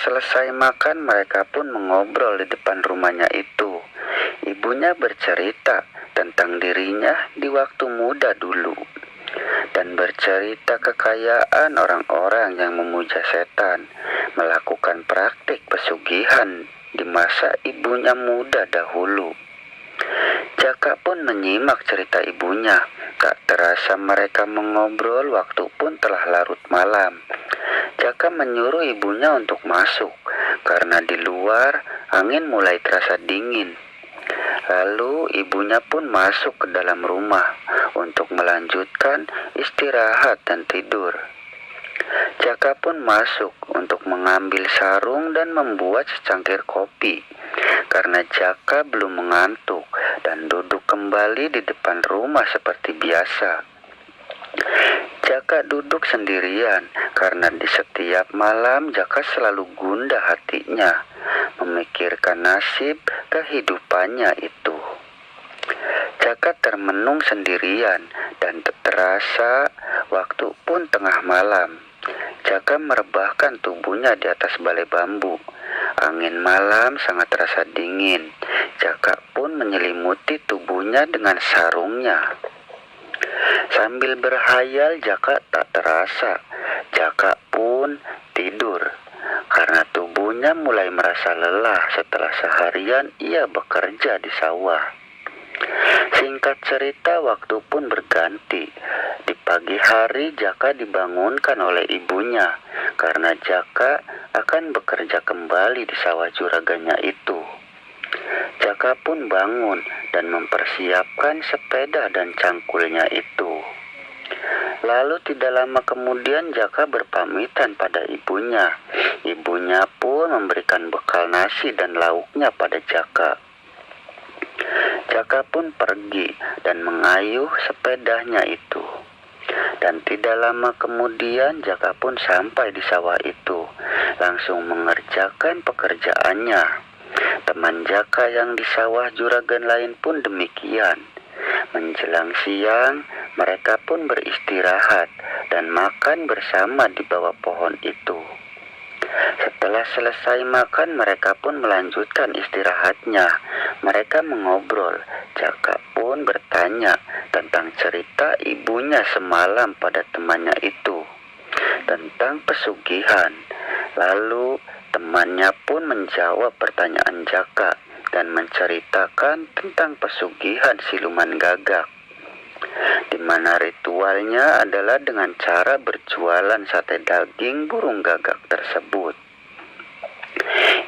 selesai makan, mereka pun mengobrol di depan rumahnya itu. Ibunya bercerita tentang dirinya di waktu muda dulu, dan bercerita kekayaan orang-orang yang memuja setan, melakukan praktik pesugihan di masa ibunya muda dahulu. Jaka pun menyimak cerita ibunya. Tak terasa mereka mengobrol, waktu pun telah larut malam. Jaka menyuruh ibunya untuk masuk, karena di luar angin mulai terasa dingin. Lalu ibunya pun masuk ke dalam rumah untuk melanjutkan istirahat dan tidur. Jaka pun masuk untuk mengambil sarung dan membuat secangkir kopi, karena Jaka belum mengantuk, dan duduk kembali di depan rumah seperti biasa. Jaka duduk sendirian, karena di setiap malam Jaka selalu gundah hatinya, memikirkan nasib kehidupannya itu. Jaka termenung sendirian, dan terasa waktu pun tengah malam. Jaka merebahkan tubuhnya di atas balai bambu. Angin malam sangat terasa dingin. Jaka pun menyelimuti tubuhnya dengan sarungnya. Sambil berhayal, Jaka tak terasa Jaka pun tidur, karena tubuhnya mulai merasa lelah setelah seharian ia bekerja di sawah. Singkat cerita, waktu pun berganti. Di pagi hari Jaka dibangunkan oleh ibunya, karena Jaka akan bekerja kembali di sawah juraganya itu. Jaka pun bangun dan mempersiapkan sepeda dan cangkulnya itu. Lalu tidak lama kemudian Jaka berpamitan pada ibunya. Ibunya pun memberikan bekal nasi dan lauknya pada Jaka. Jaka pun pergi dan mengayuh sepedanya itu. Dan tidak lama kemudian Jaka pun sampai di sawah itu, langsung mengerjakan pekerjaannya. Teman Jaka yang di sawah juragan lain pun demikian. Menjelang siang, mereka pun beristirahat dan makan bersama di bawah pohon itu. Setelah selesai makan, mereka pun melanjutkan istirahatnya. Mereka mengobrol. Jaka pun bertanya tentang cerita ibunya semalam pada temannya itu, tentang pesugihan. Lalu temannya pun menjawab pertanyaan Jaka dan menceritakan tentang pesugihan siluman gagak, di mana ritualnya adalah dengan cara berjualan sate daging burung gagak tersebut,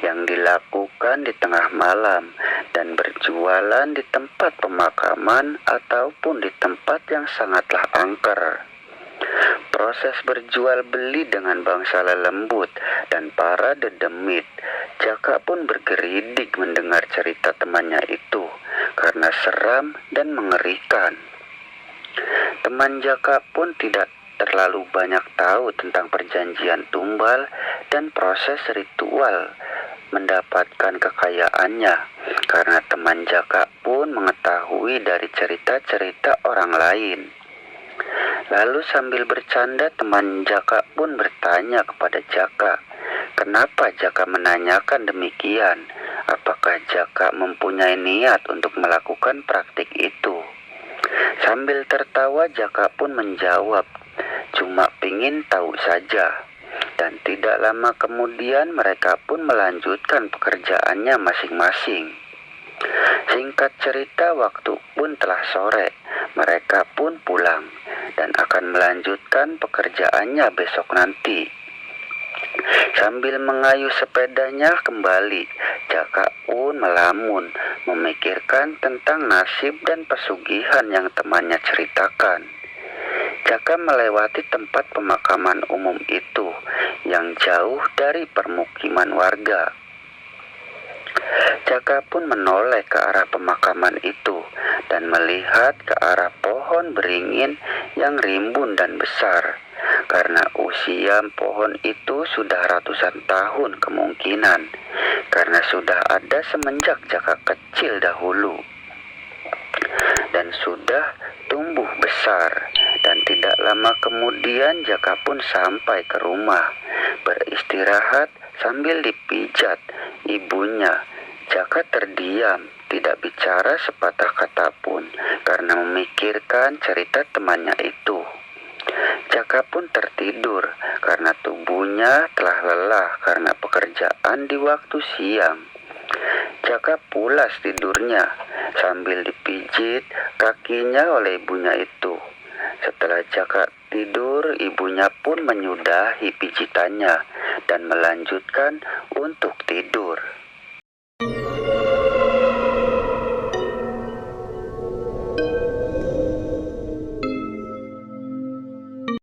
yang dilakukan di tengah malam dan berjualan di tempat pemakaman ataupun di tempat yang sangatlah angker. Proses berjual beli dengan bangsa lembut dan para dedemit. Jaka pun bergeridik mendengar cerita temannya itu, karena seram dan mengerikan. Teman Jaka pun tidak terlalu banyak tahu tentang perjanjian tumbal dan proses ritual mendapatkan kekayaannya, karena teman Jaka pun mengetahui dari cerita-cerita orang lain. Lalu sambil bercanda, teman Jaka pun bertanya kepada Jaka, kenapa Jaka menanyakan demikian? Apakah Jaka mempunyai niat untuk melakukan praktik itu? Sambil tertawa, Jaka pun menjawab, cuma pingin tahu saja. Dan tidak lama kemudian mereka pun melanjutkan pekerjaannya masing-masing. Singkat cerita, waktu pun telah sore. Mereka pun pulang dan akan melanjutkan pekerjaannya besok nanti. Sambil mengayuh sepedanya kembali, Jaka pun melamun, memikirkan tentang nasib dan pesugihan yang temannya ceritakan. Jaka melewati tempat pemakaman umum itu yang jauh dari permukiman warga. Jaka pun menoleh ke arah pemakaman itu dan melihat ke arah pohon beringin yang rimbun dan besar, karena usia pohon itu sudah ratusan tahun kemungkinan, karena sudah ada semenjak Jaka kecil dahulu dan sudah tumbuh besar. Dan tidak lama kemudian Jaka pun sampai ke rumah, beristirahat sambil dipijat ibunya. Jaka terdiam, tidak bicara sepatah kata pun karena memikirkan cerita temannya itu. Jaka pun tertidur karena tubuhnya telah lelah karena pekerjaan di waktu siang. Jaka pulas tidurnya sambil dipijit kakinya oleh ibunya itu. Setelah Jaka tidur, ibunya pun menyudahi pijitannya dan melanjutkan untuk tidur.